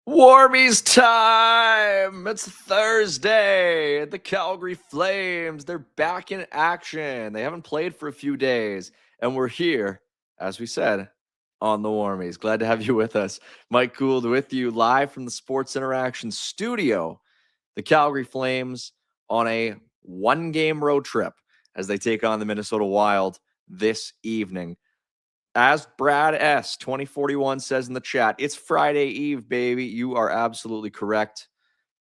Warmies time! It's Thursday. The Calgary Flames, they're back in action. They haven't played for a few days, and we're here, as we said, on the Warmies. Glad to have you with us. Mike Gould with you live from the Sports Interaction studio. The Calgary Flames on a one-game road trip as they take on the Minnesota Wild this evening. As Brad S. 2041 says in the chat, it's Friday Eve, baby. You are absolutely correct.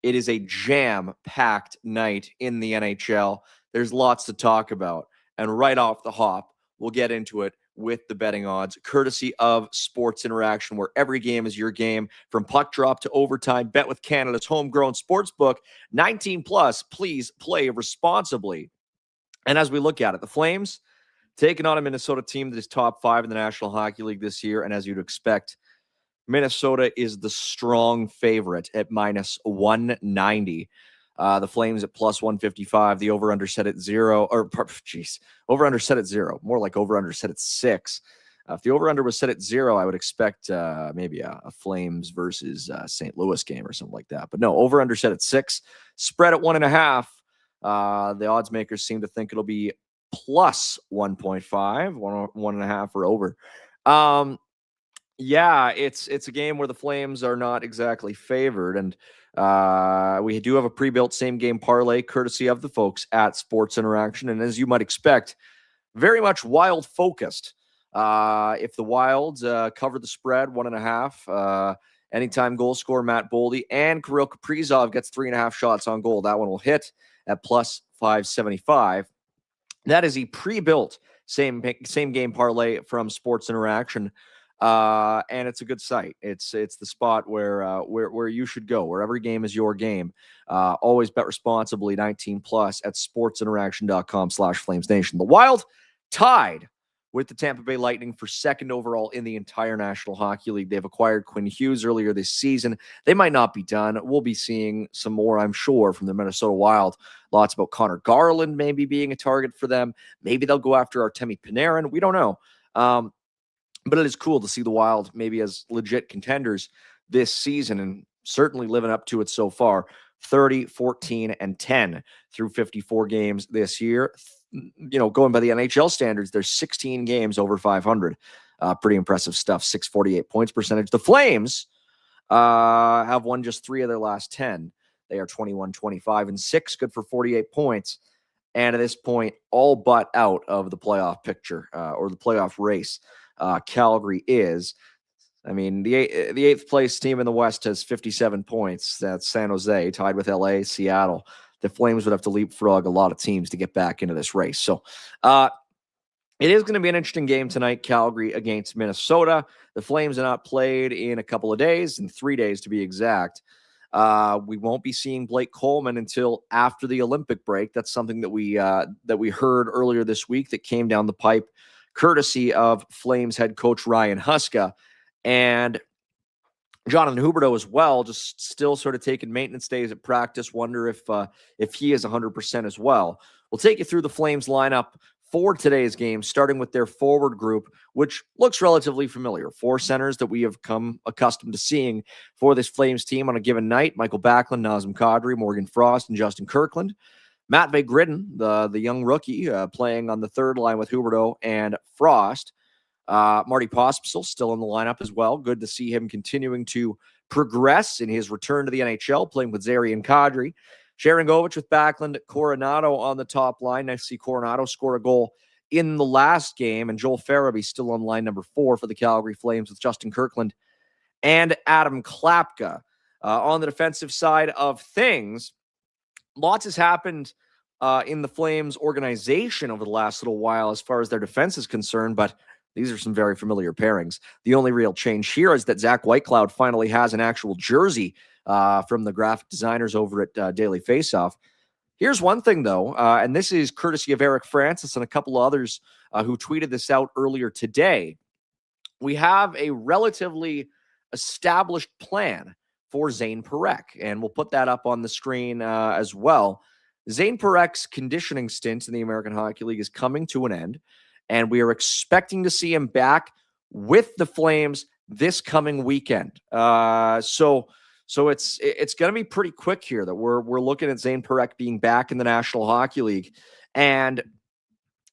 It is a jam-packed night in the NHL. There's lots to talk about. And right off the hop, we'll get into it with the betting odds, courtesy of Sports Interaction, where every game is your game. From puck drop to overtime, bet with Canada's homegrown sportsbook. 19 plus, please play responsibly. And as we look at it, the Flames taking on a Minnesota team that is top 5 in the National Hockey League this year. And as you'd expect, Minnesota is the strong favorite at minus 190. The Flames at plus 155. The over-under set at 0. Over-under set at 0. More like over-under set at 6. If the over-under was set at 0, I would expect maybe a Flames versus St. Louis game or something like that. But no, over-under set at 6. Spread at 1.5. The odds makers seem to think it'll be plus 1.5, 1.5 or over. Yeah, it's a game where the Flames are not exactly favored. And we do have a pre-built same-game parlay courtesy of the folks at Sports Interaction. And as you might expect, very much Wild-focused. If the Wilds cover the spread, 1.5, anytime goal scorer Matt Boldy and Kirill Kaprizov gets 3.5 shots on goal, that one will hit at plus 575. That is a pre-built same game parlay from Sports Interaction, and it's a good site. It's the spot where you should go, where every game is your game. Always bet responsibly. 19 plus at sportsinteraction.com/FlamesNation. The Wild tied with the Tampa Bay Lightning for second overall in the entire National Hockey League. They've acquired Quinn Hughes earlier this season. They might not be done. We'll be seeing some more, I'm sure, from the Minnesota Wild. Lots about Connor Garland maybe being a target for them. Maybe they'll go after Artemi Panarin. We don't know. But it is cool to see the Wild maybe as legit contenders this season, and certainly living up to it so far. 30, 14, and 10 through 54 games this year. You know, going by the NHL standards, there's 16 games over 500. Pretty impressive stuff. 648 points percentage. The Flames have won just 3 of their last 10. They are 21, 25, and 6, good for 48 points. And at this point, all but out of the playoff picture or the playoff race. Calgary is. I mean, the eighth place team in the West has 57 points. That's San Jose, tied with LA, Seattle. The Flames would have to leapfrog a lot of teams to get back into this race. So it is going to be an interesting game tonight, Calgary against Minnesota. The Flames are not played in a couple of days, in 3 days to be exact. We won't be seeing Blake Coleman until after the Olympic break. That's something that we heard earlier this week that came down the pipe, courtesy of Flames head coach Ryan Huska. And Jonathan Huberdeau as well, just still sort of taking maintenance days at practice. Wonder if he is 100% as well. We'll take you through the Flames lineup for today's game, starting with their forward group, which looks relatively familiar. 4 centers that we have come accustomed to seeing for this Flames team on a given night: Michael Backlund, Nazem Kadri, Morgan Frost, and Justin Kirkland. Matvei Gridin, the young rookie, playing on the third line with Huberdeau and Frost. Marty Pospisil still in the lineup as well. Good to see him continuing to progress in his return to the NHL, playing with Zary and Kadri. Sharangovich with Backlund, Coronado on the top line. Nice to see Coronado score a goal in the last game. And Joel Farabee still on line number 4 for the Calgary Flames with Justin Kirkland and Adam Klapka. On the defensive side of things, lots has happened in the Flames organization over the last little while as far as their defense is concerned, but these are some very familiar pairings. The only real change here is that Zach Whitecloud finally has an actual jersey from the graphic designers over at Daily Faceoff. Here's one thing, though, and this is courtesy of Eric Francis and a couple others who tweeted this out earlier today. We have a relatively established plan for Zayne Parekh, and we'll put that up on the screen as well. Zayne Parekh's conditioning stint in the American Hockey League is coming to an end, and we are expecting to see him back with the Flames this coming weekend. So it's going to be pretty quick here that we're looking at Zayne Parekh being back in the National Hockey League, and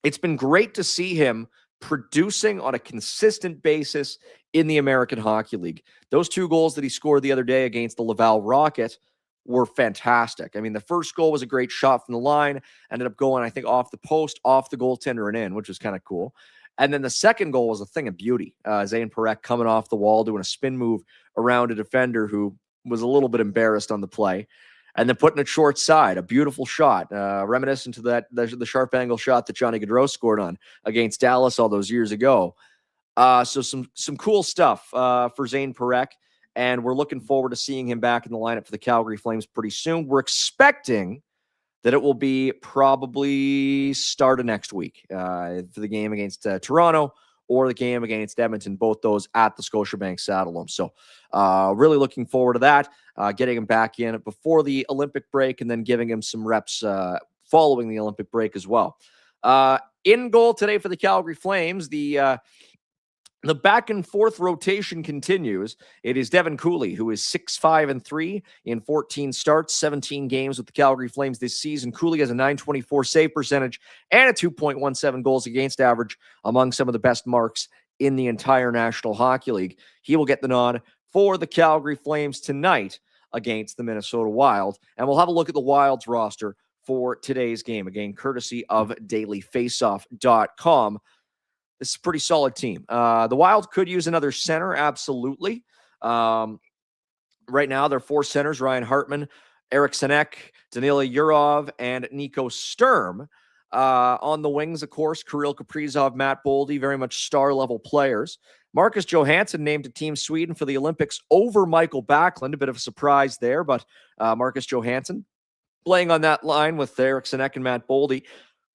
it's been great to see him producing on a consistent basis in the American Hockey League. Those 2 goals that he scored the other day against the Laval Rocket were fantastic. I mean, the first goal was a great shot from the line, ended up going, I think, off the post, off the goaltender and in, which was kind of cool. And then the second goal was a thing of beauty. Zayne Parekh coming off the wall, doing a spin move around a defender who was a little bit embarrassed on the play, and then putting it short side, a beautiful shot, reminiscent to the sharp angle shot that Johnny Gaudreau scored on against Dallas all those years ago. So some cool stuff for Zayne Parekh, and we're looking forward to seeing him back in the lineup for the Calgary Flames pretty soon. We're expecting that it will be probably start of next week for the game against Toronto or the game against Edmonton, both those at the Scotiabank Saddledome. So really looking forward to that, getting him back in before the Olympic break and then giving him some reps following the Olympic break as well. In goal today for the Calgary Flames, the back and forth rotation continues. It is Devin Cooley, who is 6-5-3 in 14 starts, 17 games with the Calgary Flames this season. Cooley has a .924 save percentage and a 2.17 goals against average, among some of the best marks in the entire National Hockey League. He will get the nod for the Calgary Flames tonight against the Minnesota Wild. And we'll have a look at the Wild's roster for today's game, again, courtesy of dailyfaceoff.com. This is a pretty solid team. The Wild could use another center, absolutely. Right now, they're 4 centers: Ryan Hartman, Eric Sinek, Danila Yurov, and Nico Sturm. On the wings, of course, Kirill Kaprizov, Matt Boldy, very much star-level players. Marcus Johansson named to Team Sweden for the Olympics over Michael Backlund. A bit of a surprise there, but Marcus Johansson playing on that line with Eric Sinek and Matt Boldy.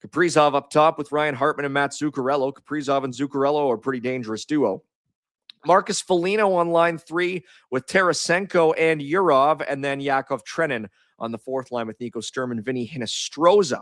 Kaprizov up top with Ryan Hartman and Matt Zuccarello. Kaprizov and Zuccarello are a pretty dangerous duo. Marcus Foligno on line 3 with Tarasenko and Yurov, and then Yakov Trenin on the 4th line with Nico Sturm and Vinny Hinostroza.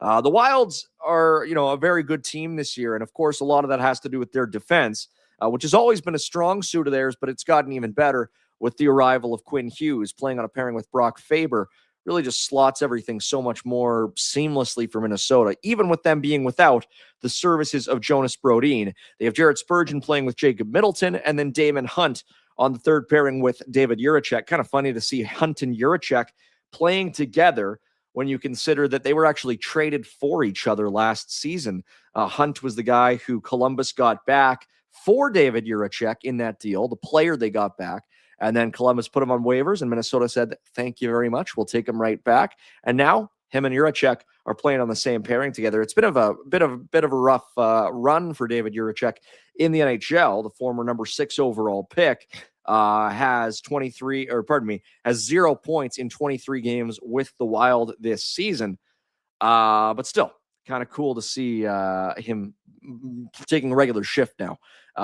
The Wilds are, a very good team this year, and of course, a lot of that has to do with their defense, which has always been a strong suit of theirs, but it's gotten even better with the arrival of Quinn Hughes playing on a pairing with Brock Faber. Really just slots everything so much more seamlessly for Minnesota, even with them being without the services of Jonas Brodin. They have Jared Spurgeon playing with Jacob Middleton, and then Damon Hunt on the 3rd pairing with David Jiricek. Kind of funny to see Hunt and Jiricek playing together when you consider that they were actually traded for each other last season. Hunt was the guy who Columbus got back for David Jiricek in that deal, the player they got back. And then Columbus put him on waivers, and Minnesota said, thank you very much. We'll take him right back. And now him and Jiricek are playing on the same pairing together. It's been a bit of a rough run for David Jiricek in the NHL. The former number 6 overall pick has 0 points in 23 games with the Wild this season. But still, kind of cool to see him taking a regular shift now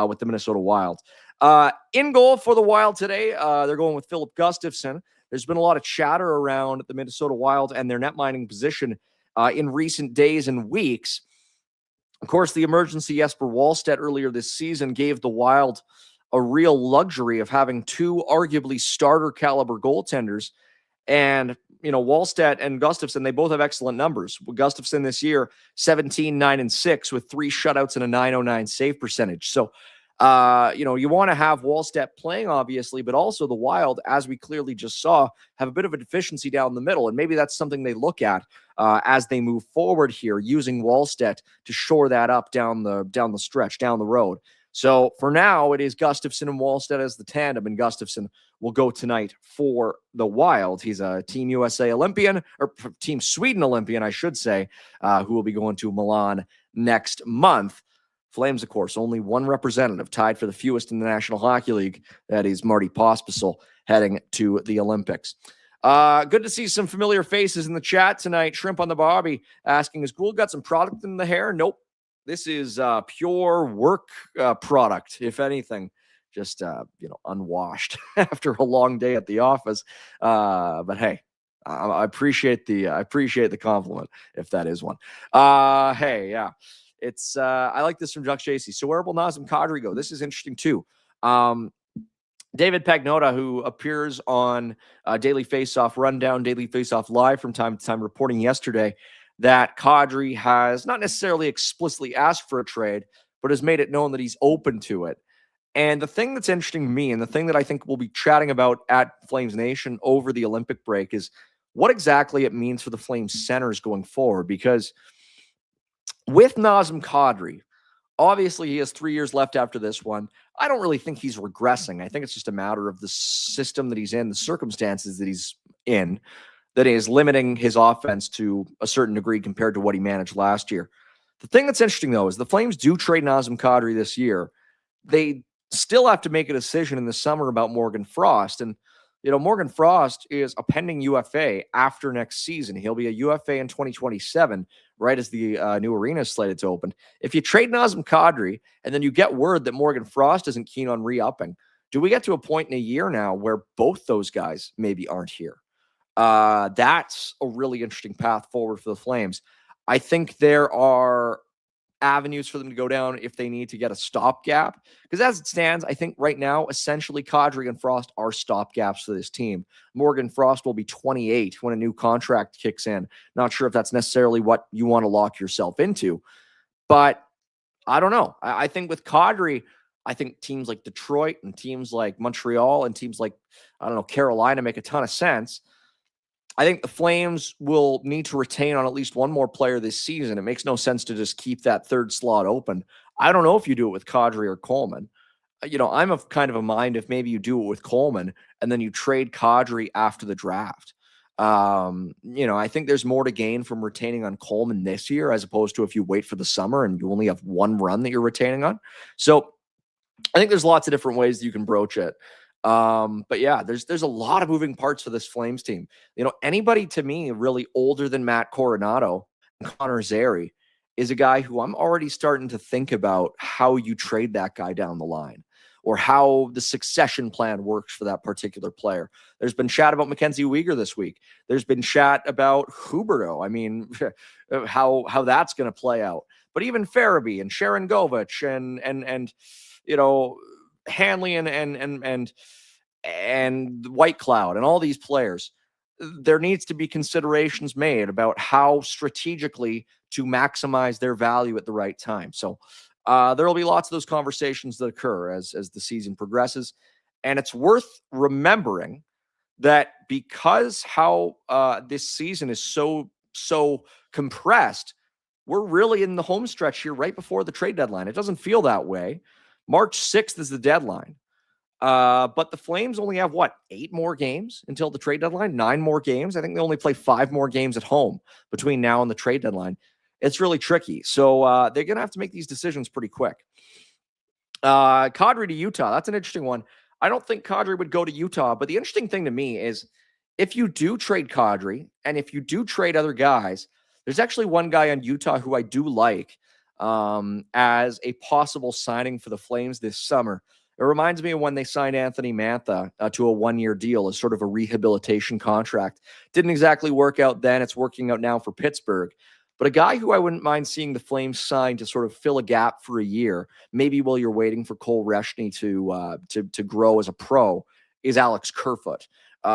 with the Minnesota Wild. In goal for the Wild today, they're going with Philip Gustafsson. There's been a lot of chatter around the Minnesota Wild and their net mining position in recent days and weeks. Of course, the emergency Jesper Wallstedt earlier this season gave the Wild a real luxury of having 2 arguably starter caliber goaltenders. And, Wallstedt and Gustafsson, they both have excellent numbers. With Gustafsson this year, 17, 9, and 6 with 3 shutouts and a .909 save percentage. So, you want to have Wallstedt playing, obviously, but also the Wild, as we clearly just saw, have a bit of a deficiency down the middle. And maybe that's something they look at as they move forward here, using Wallstedt to shore that up down the stretch, down the road. So for now, it is Gustafsson and Wallstedt as the tandem, and Gustafsson will go tonight for the Wild. He's a Team USA Olympian, or Team Sweden Olympian, I should say, who will be going to Milan next month. Flames, of course, only one representative, tied for the fewest in the National Hockey League. That is Marty Pospisil, heading to the Olympics. Good to see some familiar faces in the chat tonight. Shrimp on the Bobby asking, has Gould got some product in the hair? Nope. This is pure work product, if anything. Just, unwashed after a long day at the office. But hey, I appreciate the compliment, if that is one. Hey, yeah. It's I like this from Chuck Chasey. So where will Nazem Kadri go? This is interesting too. David Pagnotta, who appears on Daily Faceoff Rundown, Daily Faceoff Live from time to time, reporting yesterday that Kadri has not necessarily explicitly asked for a trade, but has made it known that he's open to it. And the thing that's interesting to me, and the thing that I think we'll be chatting about at Flames Nation over the Olympic break, is what exactly it means for the Flames centers going forward. Because with Nazem Kadri, obviously he has 3 years left after this one. I don't really think he's regressing. I think it's just a matter of the system that he's in, the circumstances that he's in, that is limiting his offense to a certain degree compared to what he managed last year. The thing that's interesting, though, is the Flames do trade Nazem Kadri this year. They still have to make a decision in the summer about Morgan Frost. And, Morgan Frost is a pending UFA after next season. He'll be a UFA in 2027, right as the new arena is slated to open. If you trade Nazem Kadri and then you get word that Morgan Frost isn't keen on re-upping, do we get to a point in a year now where both those guys maybe aren't here? That's a really interesting path forward for the Flames. I think there are avenues for them to go down if they need to get a stopgap. Because as it stands, I think right now, essentially, Kadri and Frost are stopgaps for this team. Morgan Frost will be 28 when a new contract kicks in. Not sure if that's necessarily what you want to lock yourself into. But I don't know. I think with Kadri, I think teams like Detroit and teams like Montreal and teams like, Carolina make a ton of sense. I think the Flames will need to retain on at least one more player this season. It makes no sense to just keep that third slot open. I don't know if you do it with Kadri or Coleman. I'm of kind of a mind if maybe you do it with Coleman and then you trade Kadri after the draft. I think there's more to gain from retaining on Coleman this year as opposed to if you wait for the summer and you only have one run that you're retaining on. So I think there's lots of different ways that you can broach it. But yeah, there's a lot of moving parts for this Flames team. Anybody to me really older than Matt Coronado and Connor Zary is a guy who I'm already starting to think about how you trade that guy down the line or how the succession plan works for that particular player. There's been chat about Mackenzie Weegar this week. There's been chat about Huberdeau. I mean, how that's going to play out. But even Farabee and Sharon Govich and Hanley and White Cloud and all these players, there needs to be considerations made about how strategically to maximize their value at the right time. So there will be lots of those conversations that occur as the season progresses. And it's worth remembering that because how this season is so compressed, we're really in the home stretch here right before the trade deadline. It doesn't feel that way. March 6th is the deadline. But the Flames only have, 8 more games until the trade deadline? 9 more games? I think they only play 5 more games at home between now and the trade deadline. It's really tricky. So they're going to have to make these decisions pretty quick. Kadri to Utah. That's an interesting one. I don't think Kadri would go to Utah, but the interesting thing to me is if you do trade Kadri and if you do trade other guys, there's actually one guy on Utah who I do like as a possible signing for the Flames this summer. It reminds me of when they signed Anthony Mantha to a 1-year deal as sort of a rehabilitation contract. Didn't exactly work out then. It's working out now for Pittsburgh. But a guy who I wouldn't mind seeing the Flames sign to sort of fill a gap for a year, maybe while you're waiting for Cole Reshny to grow as a pro, is Alex Kerfoot.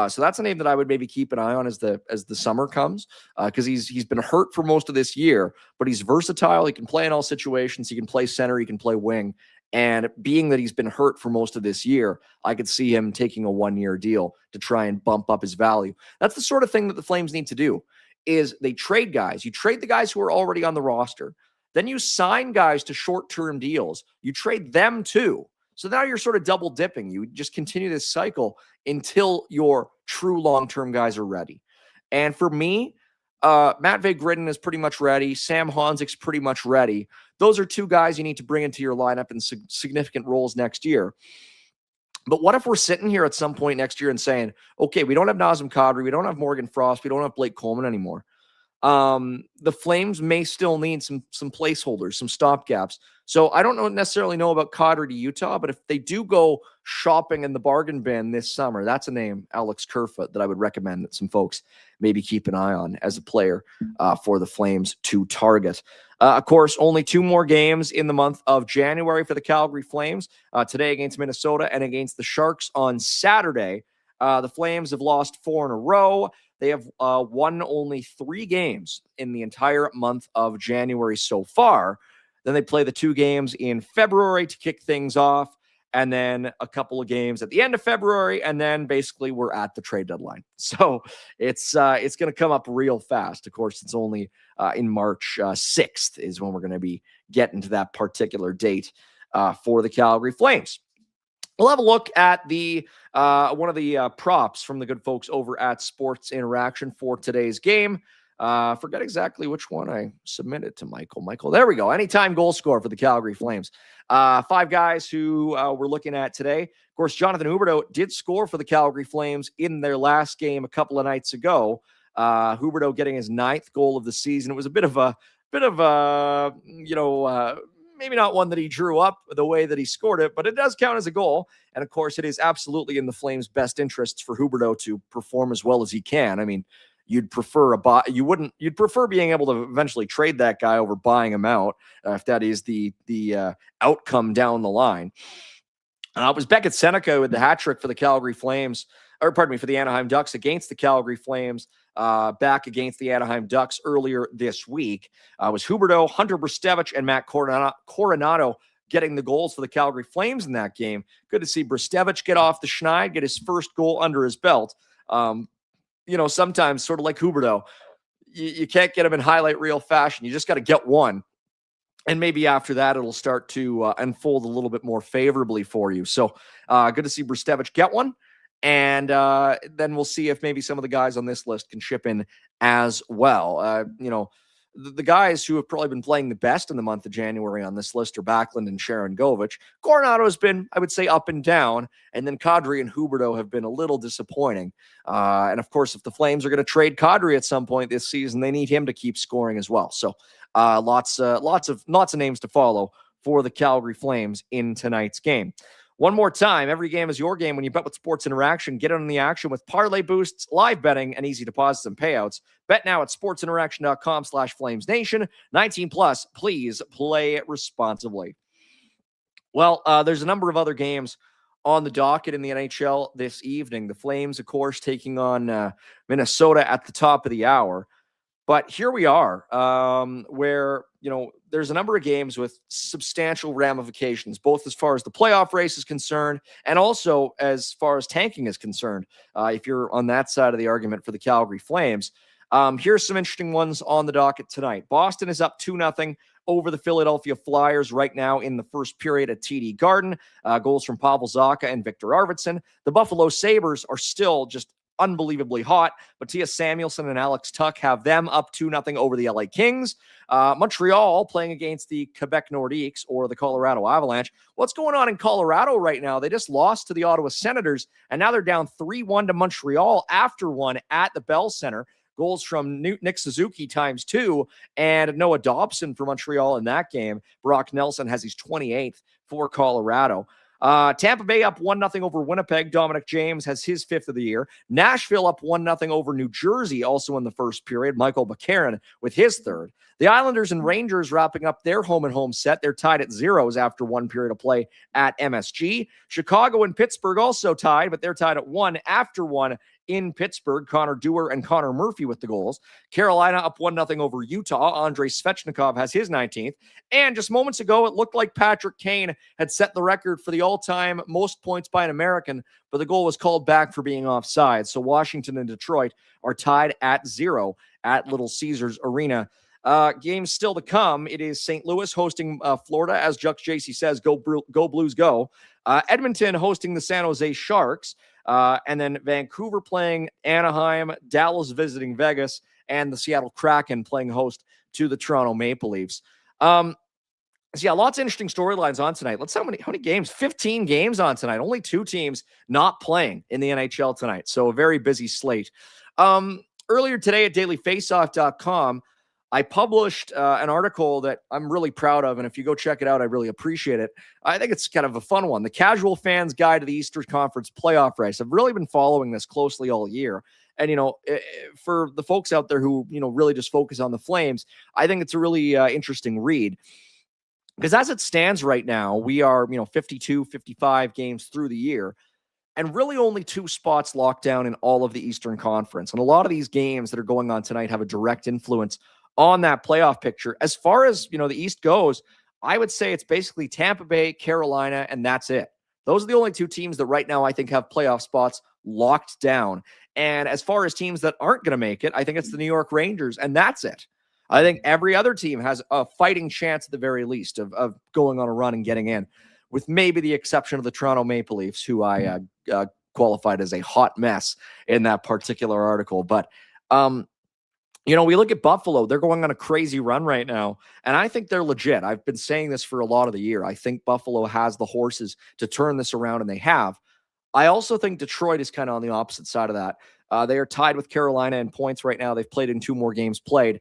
So that's a name that I would maybe keep an eye on as the summer comes, because he's been hurt for most of this year, but he's versatile. He can play in all situations. He can play center. He can play wing. And being that he's been hurt for most of this year, I could see him taking a 1-year deal to try and bump up his value. That's the sort of thing that the Flames need to do, is they trade guys. You trade the guys who are already on the roster, Then you sign guys to short-term deals. You trade them too. So now you're sort of double dipping. You just continue this cycle until your true long-term guys are ready. And for me, Matvei Gridin is pretty much ready. Sam Honzik's pretty much ready. Those are two guys you need to bring into your lineup in significant roles next year. But what if we're sitting here at some point next year and saying, okay, we don't have Nazem Kadri, we don't have Morgan Frost, we don't have Blake Coleman anymore. The Flames may still need some placeholders, some stopgaps. So I don't necessarily know about Kadri to Utah, but if they do go shopping in the bargain bin this summer, that's a name, Alex Kerfoot, that I would recommend that some folks maybe keep an eye on as a player for the Flames to target. Of course, only 2 more games in the month of January for the Calgary Flames. Today against Minnesota and against the Sharks on Saturday. The Flames have lost 4 in a row. They have won only 3 games in the entire month of January so far. Then they play the 2 games in February to kick things off, and then a couple of games at the end of February, and then basically we're at the trade deadline. So it's going to come up real fast. Of course, it's only in March 6th is when we're going to be getting to that particular date for the Calgary Flames. We'll have a look at the one of the props from the good folks over at Sports Interaction for today's game. Forget exactly which one I submitted to Michael. There we go. Anytime goal score for the Calgary Flames. 5 guys who we're looking at today. Of course, Jonathan Huberdeau did score for the Calgary Flames in their last game a couple of nights ago. Huberdeau getting his 9th goal of the season. It was a bit of a maybe not one that he drew up the way that he scored it, but it does count as a goal. And of course, it is absolutely in the Flames' best interests for Huberdeau to perform as well as he can. I mean, you'd prefer you'd prefer being able to eventually trade that guy over buying him out if that is the outcome down the line. It was Beckett Seneca with the hat trick for the Calgary Flames, for the Anaheim Ducks against the Calgary Flames. Back against the Anaheim Ducks earlier this week. Was Huberdeau, Hunter Brzustewicz, and Matt Coronado getting the goals for the Calgary Flames in that game. Good to see Brzustewicz get off the schneid, get his first goal under his belt. Sometimes sort of like Huberdeau, you can't get him in highlight reel fashion. You just got to get one. And maybe after that, it'll start to unfold a little bit more favorably for you. So good to see Brzustewicz get one. And then we'll see if maybe some of the guys on this list can chip in as well. The guys who have probably been playing the best in the month of January on this list are Backlund and Sharon Govich. Coronado has been, I would say, up and down. And then Kadri and Huberdeau have been a little disappointing. And of course, if the Flames are going to trade Kadri at some point this season, they need him to keep scoring as well. So lots of names to follow for the Calgary Flames in tonight's game. One more time, every game is your game when you bet with Sports Interaction. Get on the action with parlay boosts, live betting, and easy deposits and payouts. Bet now at sportsinteraction.com/FlamesNation. 19 plus, please play responsibly. Well, there's a number of other games on the docket in the NHL this evening. The Flames, of course, taking on Minnesota at the top of the hour. But here we are, where, there's a number of games with substantial ramifications, both as far as the playoff race is concerned and also as far as tanking is concerned, if you're on that side of the argument for the Calgary Flames. Here's some interesting ones on the docket tonight. Boston is up 2-0 over the Philadelphia Flyers right now in the first period at TD Garden. Goals from Pavel Zacha and Victor Arvidsson. The Buffalo Sabres are still just unbelievably hot. Matthias Samuelsson and Alex Tuch have them up 2-0 over the LA Kings. Montreal playing against the Quebec Nordiques or the Colorado Avalanche. What's going on in Colorado right now? They just lost to the Ottawa Senators, and now they're down 3-1 to Montreal after one at the Bell Center. Goals from Nick Suzuki ×2 and Noah Dobson for Montreal in that game. Brock Nelson has his 28th for Colorado. Tampa Bay up 1-0 over Winnipeg. Dominic James has his 5th of the year. Nashville up 1-0 over New Jersey, also in the first period. Michael Buchanan with his 3rd. The Islanders and Rangers wrapping up their home-and-home set. They're tied at 0s after 1 period of play at MSG. Chicago and Pittsburgh also tied, but they're tied at 1 after 1 in Pittsburgh. Connor Dewar and Connor Murphy with the goals. Carolina up 1-0 over Utah. Andrei Svechnikov has his 19th. And just moments ago, it looked like Patrick Kane had set the record for the all-time most points by an American, but the goal was called back for being offside. So Washington and Detroit are tied at 0 at Little Caesars Arena Games still to come. It is St. Louis hosting Florida, as Jux JC says, go Blues go. Edmonton hosting the San Jose Sharks. And then Vancouver playing Anaheim, Dallas visiting Vegas, and the Seattle Kraken playing host to the Toronto Maple Leafs. So yeah, lots of interesting storylines on tonight. How many games? 15 games on tonight. Only 2 teams not playing in the NHL tonight. So a very busy slate. Earlier today at dailyfaceoff.com, I published an article that I'm really proud of. And if you go check it out, I really appreciate it. I think it's kind of a fun one. The Casual Fan's Guide to the Eastern Conference Playoff Race. I've really been following this closely all year. And, for the folks out there who, really just focus on the Flames, I think it's a really interesting read. Because as it stands right now, we are, 52, 55 games through the year, and really only 2 spots locked down in all of the Eastern Conference. And a lot of these games that are going on tonight have a direct influence on that playoff picture. As far as, the East goes, I would say it's basically Tampa Bay, Carolina, and that's it. Those are the only 2 teams that right now I think have playoff spots locked down. And as far as teams that aren't going to make it, I think it's the New York Rangers, and that's it. I think every other team has a fighting chance at the very least of going on a run and getting in, with maybe the exception of the Toronto Maple Leafs, who I qualified as a hot mess in that particular article. But, we look at Buffalo. They're going on a crazy run right now, and I think they're legit. I've been saying this for a lot of the year. I think Buffalo has the horses to turn this around, and they have. I also think Detroit is kind of on the opposite side of that. They are tied with Carolina in points right now. They've played in 2 more games played.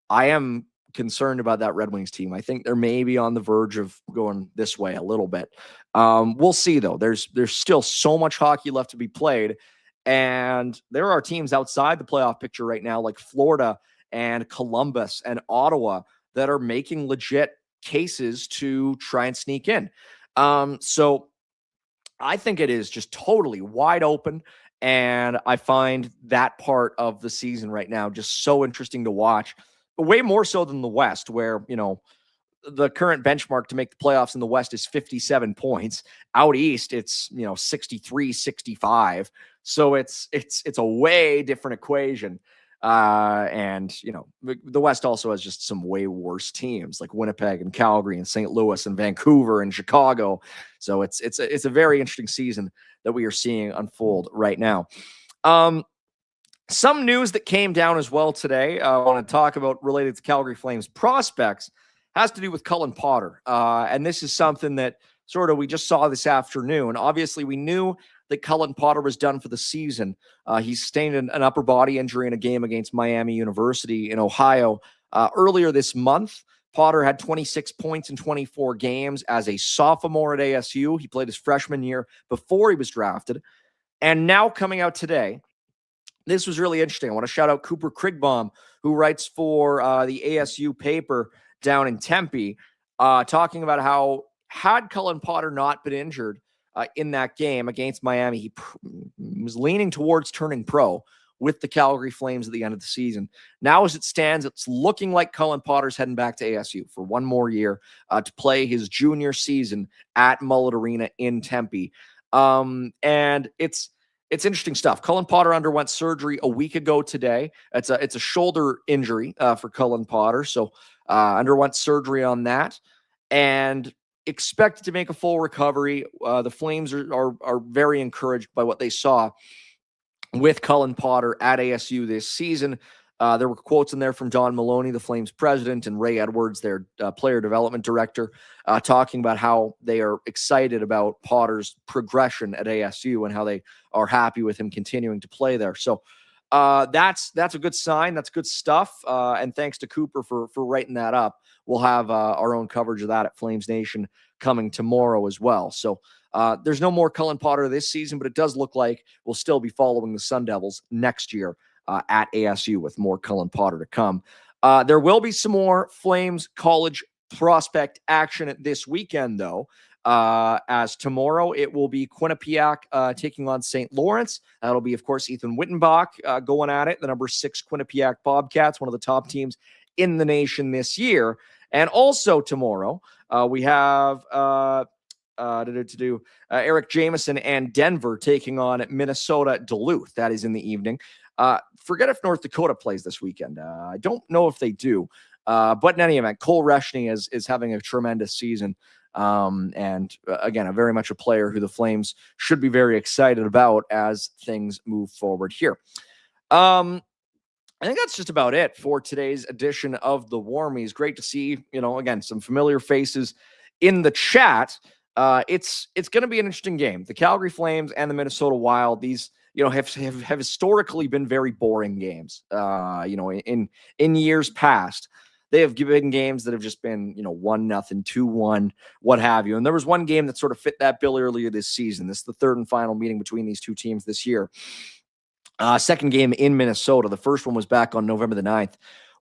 I am concerned about that Red Wings team. I think they're maybe on the verge of going this way a little bit. We'll see, though. There's still so much hockey left to be played, and there are teams outside the playoff picture right now, like Florida and Columbus and Ottawa, that are making legit cases to try and sneak in. So I think it is just totally wide open, and I find that part of the season right now just so interesting to watch. Way more so than the West, where, the current benchmark to make the playoffs in the West is 57 points. Out East, it's, 63, 65. So it's a way different equation. And, the West also has just some way worse teams like Winnipeg and Calgary and St. Louis and Vancouver and Chicago. So it's a very interesting season that we are seeing unfold right now. Some news that came down as well today, I want to talk about related to Calgary Flames prospects, has to do with Cullen Potter. And this is something that we just saw this afternoon. Obviously, we knew that Cullen Potter was done for the season. He sustained an upper body injury in a game against Miami University in Ohio earlier this month. Potter had 26 points in 24 games as a sophomore at ASU. He played his freshman year before he was drafted. And now coming out today, this was really interesting. I want to shout out Cooper Krigbaum, who writes for the ASU paper down in Tempe, talking about how had Cullen Potter not been injured in that game against Miami, he was leaning towards turning pro with the Calgary Flames at the end of the season. Now, as it stands, it's looking like Cullen Potter's heading back to ASU for one more year to play his junior season at Mullet Arena in Tempe. And it's interesting stuff. Cullen Potter underwent surgery a week ago today. It's a shoulder injury for Cullen Potter. So underwent surgery on that and expected to make a full recovery. The Flames are very encouraged by what they saw with Cullen Potter at ASU this season. There were quotes in there from Don Maloney, the Flames president, and Ray Edwards, their player development director, talking about how they are excited about Potter's progression at ASU and how they are happy with him continuing to play there. So that's a good sign. That's good stuff. And thanks to Cooper for writing that up. We'll have our own coverage of that at Flames Nation coming tomorrow as well. So there's no more Cullen Potter this season, but it does look like we'll still be following the Sun Devils next year at ASU with more Cullen Potter to come. There will be some more Flames college prospect action this weekend, though, as tomorrow it will be Quinnipiac taking on St. Lawrence. That'll be, of course, Ethan Wittenbach going at it, the number 6 Quinnipiac Bobcats, one of the top teams in the nation this year. And also tomorrow, we have Eric Jameson and Denver taking on Minnesota Duluth. That is in the evening. Forget if North Dakota plays this weekend. I don't know if they do. But in any event, Cole Reshny is having a tremendous season. Again, very much a player who the Flames should be very excited about as things move forward here. I think that's just about it for today's edition of the Warmies. Great to see, again, some familiar faces in the chat. It's going to be an interesting game. The Calgary Flames and the Minnesota Wild, these, have historically been very boring games. In years past, they have given games that have just been, 1-0, 2-1, what have you. And there was one game that sort of fit that bill earlier this season. This is the third and final meeting between these two teams this year. Second game in Minnesota. The first one was back on November the 9th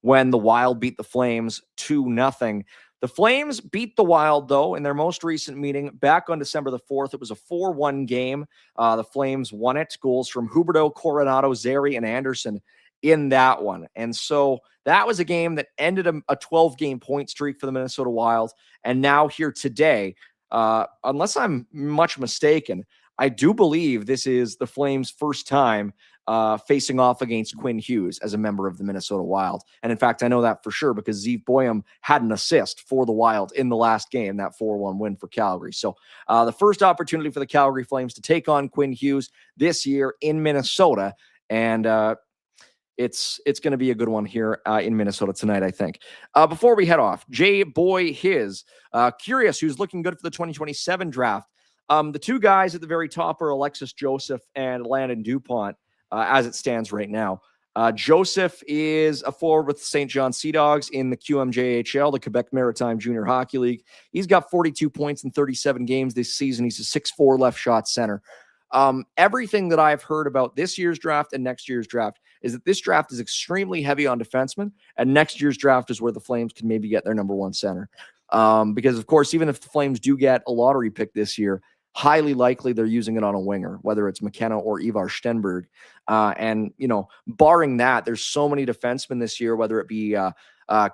when the Wild beat the Flames 2-0. The Flames beat the Wild, though, in their most recent meeting back on December the 4th. It was a 4-1 game. The Flames won it. Goals from Huberdeau, Coronado, Zary, and Anderson in that one. And so that was a game that ended a 12-game point streak for the Minnesota Wild. And now here today, unless I'm much mistaken, I do believe this is the Flames' first time facing off against Quinn Hughes as a member of the Minnesota Wild. And in fact, I know that for sure because Zeev Boyum had an assist for the Wild in the last game, that 4-1 win for Calgary. So the first opportunity for the Calgary Flames to take on Quinn Hughes this year in Minnesota. And it's going to be a good one here in Minnesota tonight, I think. Before we head off, Jay Boy His, curious who's looking good for the 2027 draft. The two guys at the very top are Alexis Joseph and Landon Dupont. As it stands right now. Joseph is a forward with the St. John Sea Dogs in the QMJHL, the Quebec Maritime Junior Hockey League. He's got 42 points in 37 games this season. He's a 6'4" left shot center. Everything that I've heard about this year's draft and next year's draft is that this draft is extremely heavy on defensemen, and next year's draft is where the Flames can maybe get their number one center. Because, of course, even if the Flames do get a lottery pick this year, highly likely they're using it on a winger, whether it's McKenna or Ivar Stenberg. And, barring that, there's so many defensemen this year, whether it be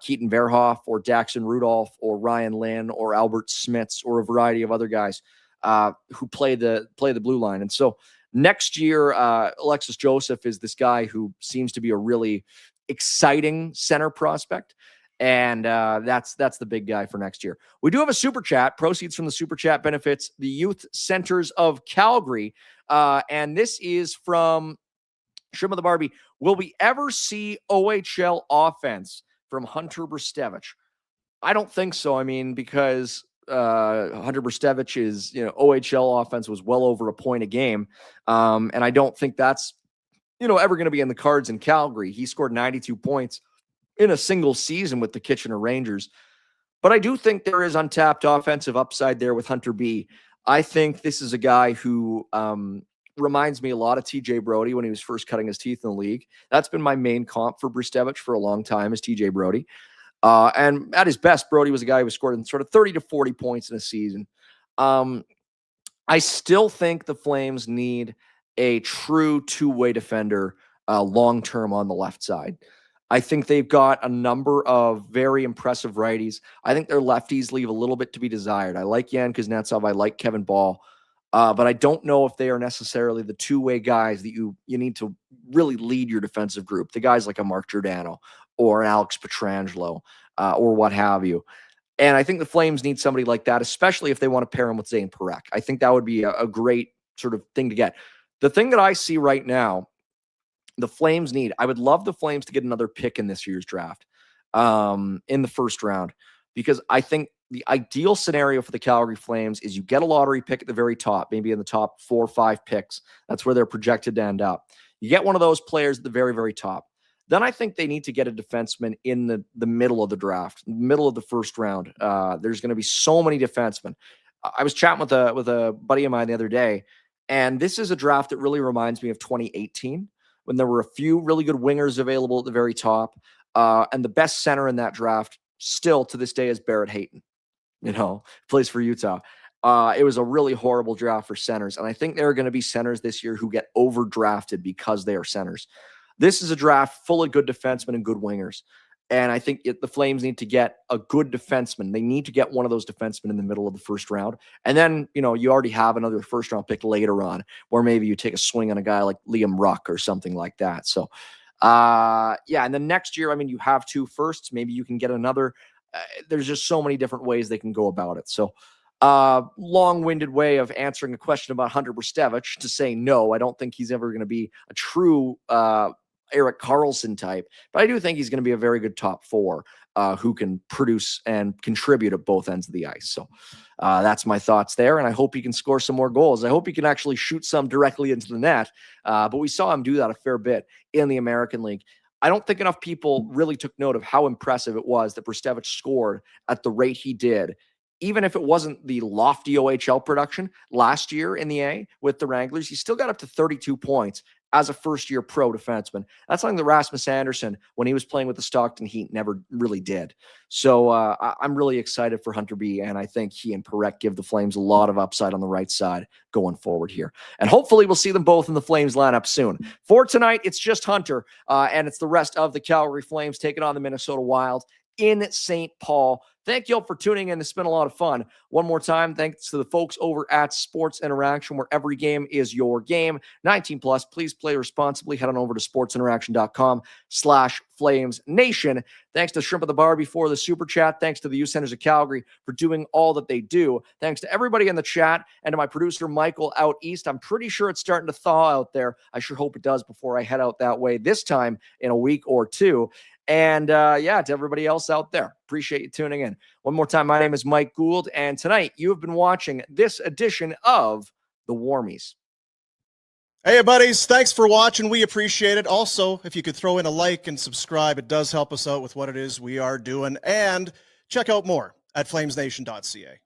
Keaton Verhoff or Daxon Rudolph or Ryan Lynn or Albert Smits or a variety of other guys who play the blue line. And so next year, Alexis Joseph is this guy who seems to be a really exciting center prospect. And that's the big guy for next year. We do have a super chat. Proceeds from the super chat benefits the Youth Centers of Calgary. And this is from Shrimp of the Barbie. Will we ever see OHL offense from Hunter Brstevich? I don't think so. I mean, because Hunter Brstevich is, OHL offense was well over a point a game. And I don't think that's, ever going to be in the cards in Calgary. He scored 92 points in a single season with the Kitchener Rangers. But I do think there is untapped offensive upside there with Hunter B. I think this is a guy who reminds me a lot of TJ Brody when he was first cutting his teeth in the league. That's been my main comp for Brstevich for a long time, is TJ Brody. And at his best, Brody was a guy who was scoring sort of 30 to 40 points in a season. I still think the Flames need a true two-way defender long-term on the left side. I think they've got a number of very impressive righties. I think their lefties leave a little bit to be desired. I like Yan Kuznetsov. I like Kevin Ball. But I don't know if they are necessarily the two-way guys that you need to really lead your defensive group. The guys like a Mark Giordano or an Alex Pietrangelo or what have you. And I think the Flames need somebody like that, especially if they want to pair him with Zayne Parekh. I think that would be a great sort of thing to get. The thing that I see right now, the Flames need, I would love the Flames to get another pick in this year's draft in the first round, because I think the ideal scenario for the Calgary Flames is you get a lottery pick at the very top, maybe in the top 4 or 5 picks. That's where they're projected to end up. You get one of those players at the very, very top. Then I think they need to get a defenseman in the middle of the draft, middle of the first round. There's going to be so many defensemen. I was chatting with a buddy of mine the other day, and this is a draft that really reminds me of 2018, when there were a few really good wingers available at the very top. And the best center in that draft still to this day is Barrett Hayton, plays for Utah. It was a really horrible draft for centers. And I think there are going to be centers this year who get overdrafted because they are centers. This is a draft full of good defensemen and good wingers. And I think the Flames need to get a good defenseman. They need to get one of those defensemen in the middle of the first round. And then, you already have another first round pick later on, where maybe you take a swing on a guy like Liam Ruck or something like that. So And then next year, I mean, you have 2 firsts. Maybe you can get another. There's just so many different ways they can go about it. So, long-winded way of answering a question about Hunter Brzustewicz to say no. I don't think he's ever going to be a true Erik Karlsson type, but I do think he's going to be a very good top 4 who can produce and contribute at both ends of the ice. So that's my thoughts there, and I hope he can score some more goals. I hope he can actually shoot some directly into the net, but we saw him do that a fair bit in the American League. I don't think enough people really took note of how impressive it was that Brzustewicz scored at the rate he did. Even if it wasn't the lofty OHL production last year in the A with the Wranglers, he still got up to 32 points as a first-year pro defenseman. That's something that Rasmus Andersson, when he was playing with the Stockton Heat, never really did. So I'm really excited for Hunter B, and I think he and Parekh give the Flames a lot of upside on the right side going forward here. And hopefully we'll see them both in the Flames lineup soon. For tonight, it's just Hunter, and it's the rest of the Calgary Flames taking on the Minnesota Wild in St. Paul. Thank you all for tuning in. It's been a lot of fun. One more time, thanks to the folks over at Sports Interaction, where every game is your game. 19 plus, please play responsibly. Head on over to sportsinteraction.com/FlamesNation. Thanks to Shrimp at the Bar before the Super Chat. Thanks to the Youth Centers of Calgary for doing all that they do. Thanks to everybody in the chat and to my producer, Michael, out east. I'm pretty sure it's starting to thaw out there. I sure hope it does before I head out that way this time in a week or two. And to everybody else out there, appreciate you tuning in. One more time, my name is Mike Gould, and tonight you have been watching this edition of the Warmies. Hey, buddies, thanks for watching. We appreciate it. Also, if you could throw in a like and subscribe, it does help us out with what it is we are doing. And check out more at flamesnation.ca.